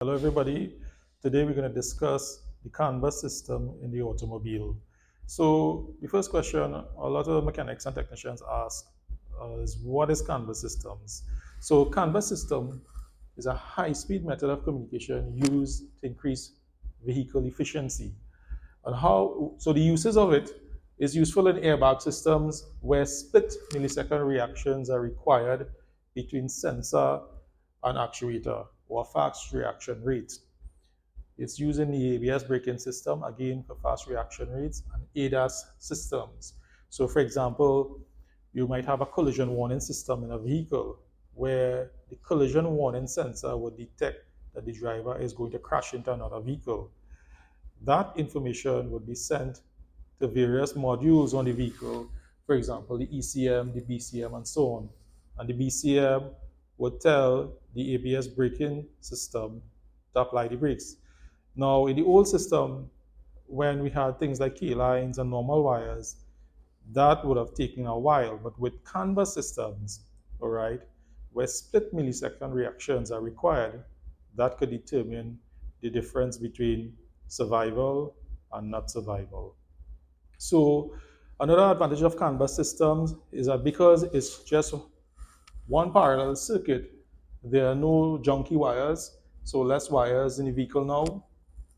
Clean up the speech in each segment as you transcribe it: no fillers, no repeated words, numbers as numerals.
Hello, everybody. Today we're going to discuss the CAN bus system in the automobile. So, the first question a lot of mechanics and technicians ask is what is CAN bus systems? So, CAN bus system is a high speed method of communication used to increase vehicle efficiency. And how, so the uses of it is useful in airbag systems where split millisecond reactions are required between sensor and actuator or fast reaction rate. It's used in the ABS braking system, again, for fast reaction rates and ADAS systems. So, for example, you might have a collision warning system in a vehicle where the collision warning sensor will detect that the driver is going to crash into another vehicle. That information would be sent to various modules on the vehicle, for example, the ECM, the BCM, and so on. And the BCM would tell the ABS braking system to apply the brakes. Now, in the old system, when we had things like key lines and normal wires, that would have taken a while. But with CAN bus systems, all right, where split millisecond reactions are required, that could determine the difference between survival and not survival. So another advantage of CAN bus systems is that because it's just one parallel circuit, there are no junky wires, so less wires in the vehicle now,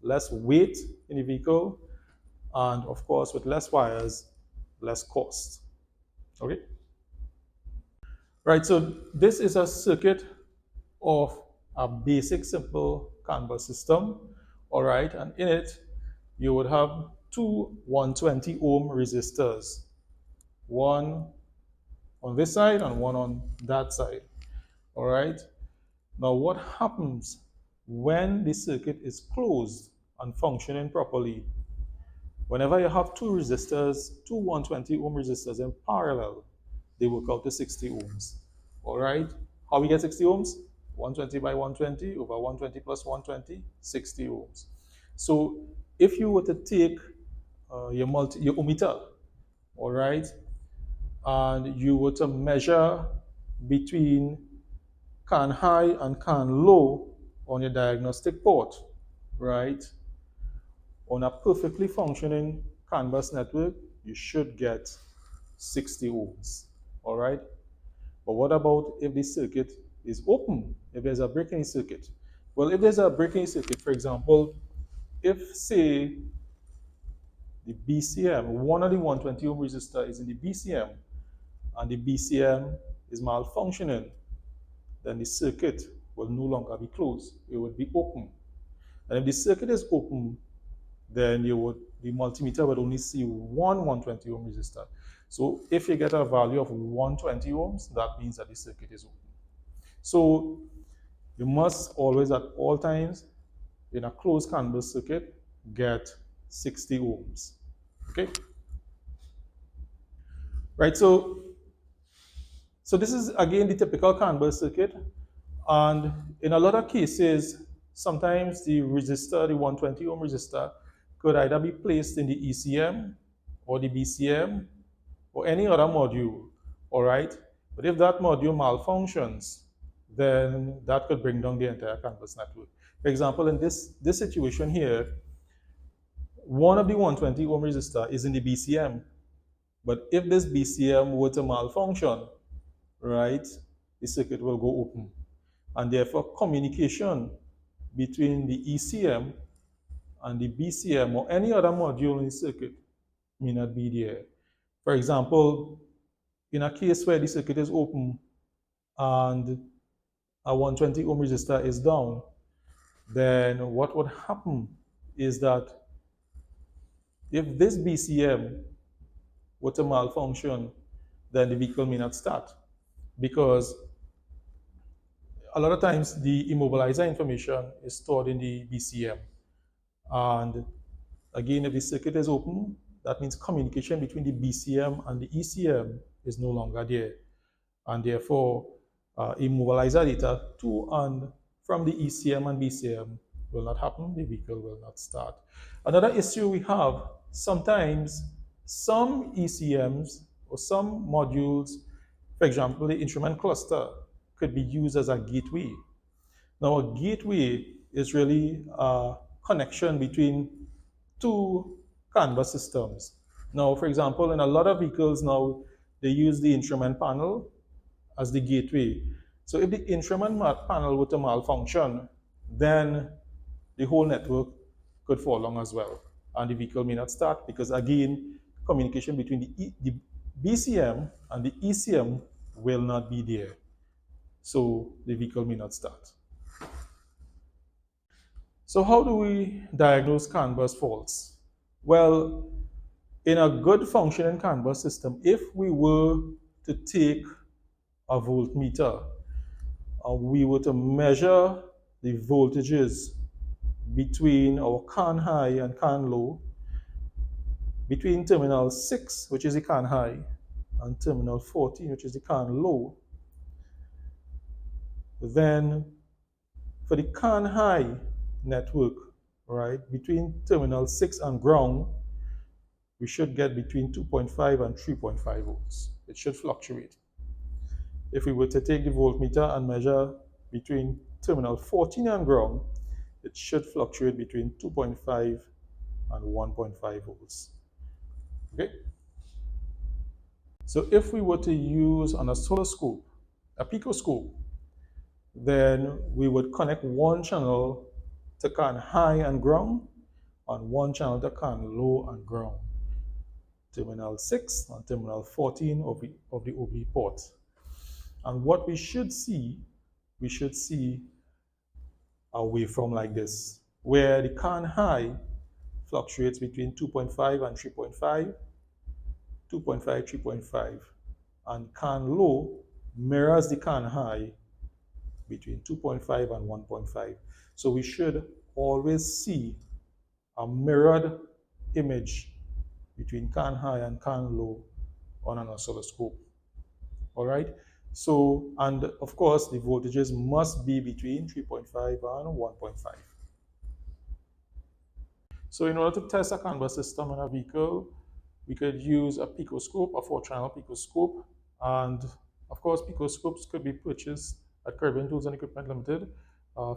less weight in the vehicle, and of course, with less wires, less cost. Okay? Right, so this is a circuit of a basic simple CAN bus system. All right, and in it, you would have two 120 ohm resistors, one on this side and one on that side. All right, now what happens when the circuit is closed and functioning properly? Whenever you have two resistors, two 120 ohm resistors in parallel, they work out to 60 ohms. All right, how we get 60 ohms? 120 by 120 over 120 plus 120, 60 ohms. So if you were to take your ohmmeter, all right, and you were to measure between CAN high and CAN low on your diagnostic port, right? On a perfectly functioning CAN bus network, you should get 60 ohms, all right? But what about if the circuit is open, if there's a breaking circuit? Well, if there's a breaking circuit, for example, if, say, the BCM, one of the 120 ohm resistor is in the BCM, and the BCM is malfunctioning, then the circuit will no longer be closed. It would be open. And if the circuit is open, then the multimeter would only see one 120 ohm resistor. So if you get a value of 120 ohms, that means that the circuit is open. So you must always, at all times, in a closed CAN bus circuit, get 60 ohms. Okay? Right, so this is again the typical CAN bus circuit. And in a lot of cases, sometimes the resistor, the 120 ohm resistor, could either be placed in the ECM or the BCM or any other module, all right? But if that module malfunctions, then that could bring down the entire CAN bus network. For example, in this situation here, one of the 120 ohm resistor is in the BCM, but if this BCM were to malfunction, right, the circuit will go open. And therefore, communication between the ECM and the BCM or any other module in the circuit may not be there. For example, in a case where the circuit is open and a 120 ohm resistor is down, then what would happen is that if this BCM were to malfunction, then the vehicle may not start, because a lot of times the immobilizer information is stored in the BCM. And again, if the circuit is open, that means communication between the BCM and the ECM is no longer there. And therefore, immobilizer data to and from the ECM and BCM will not happen, the vehicle will not start. Another issue we have, sometimes some ECMs or some modules, for example, the instrument cluster, could be used as a gateway. Now, a gateway is really a connection between two canvas systems. Now, for example, in a lot of vehicles now, they use the instrument panel as the gateway. So if the instrument panel were to malfunction, then the whole network could fall down as well. And the vehicle may not start because, again, communication between the BCM and the ECM will not be there. So the vehicle may not start. So how do we diagnose CAN bus faults? Well, in a good functioning CAN bus system, if we were to take a voltmeter, we were to measure the voltages between our CAN high and CAN low, between terminal 6, which is the CAN high, and terminal 14, which is the CAN low, then for the CAN high network, right, between terminal 6 and ground, we should get between 2.5 and 3.5 volts. It should fluctuate. If we were to take the voltmeter and measure between terminal 14 and ground, it should fluctuate between 2.5 and 1.5 volts. Okay? So if we were to use on a oscilloscope, a picoscope, then we would connect one channel to CAN high and ground and one channel to CAN low and ground. Terminal 6 and terminal 14 of the OB port. And what we should see a waveform like this, where the CAN high fluctuates between 2.5 and 3.5, 2.5, 3.5, and CAN low mirrors the CAN high between 2.5 and 1.5. So we should always see a mirrored image between CAN high and CAN low on an oscilloscope. All right? So, and of course, the voltages must be between 3.5 and 1.5. So in order to test a CAN bus system in a vehicle, we could use a picoscope, a 4-channel picoscope, and of course, picoscopes could be purchased at Caribbean Tools and Equipment Limited.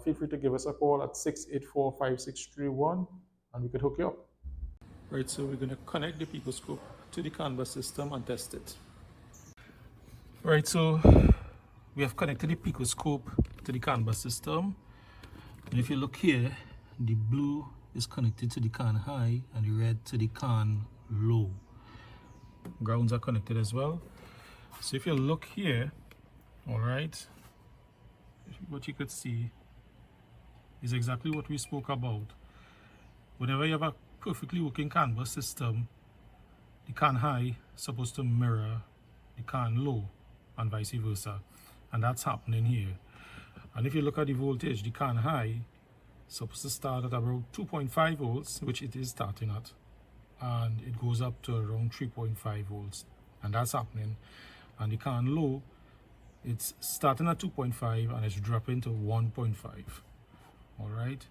Feel free to give us a call at 684-5631 and we could hook you up. Right, so we're going to connect the picoscope to the CAN bus system and test it. Right, so we have connected the picoscope to the CAN bus system. And if you look here, the blue is connected to the CAN high and the red to the CAN low. Grounds are connected as well. So if you look here, all right, what you could see is exactly what we spoke about. Whenever you have a perfectly working CAN bus system, the CAN high is supposed to mirror the CAN low and vice versa, and that's happening here. And if you look at the voltage, the CAN high is supposed to start at about 2.5 volts, which it is starting at, and it goes up to around 3.5 volts, and that's happening. And the CAN low, it's starting at 2.5 and it's dropping to 1.5. All right,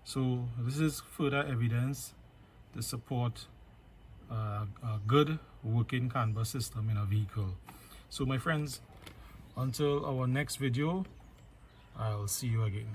so this is further evidence to support a good working CAN bus system in a vehicle. So my friends, until our next video, I'll see you again.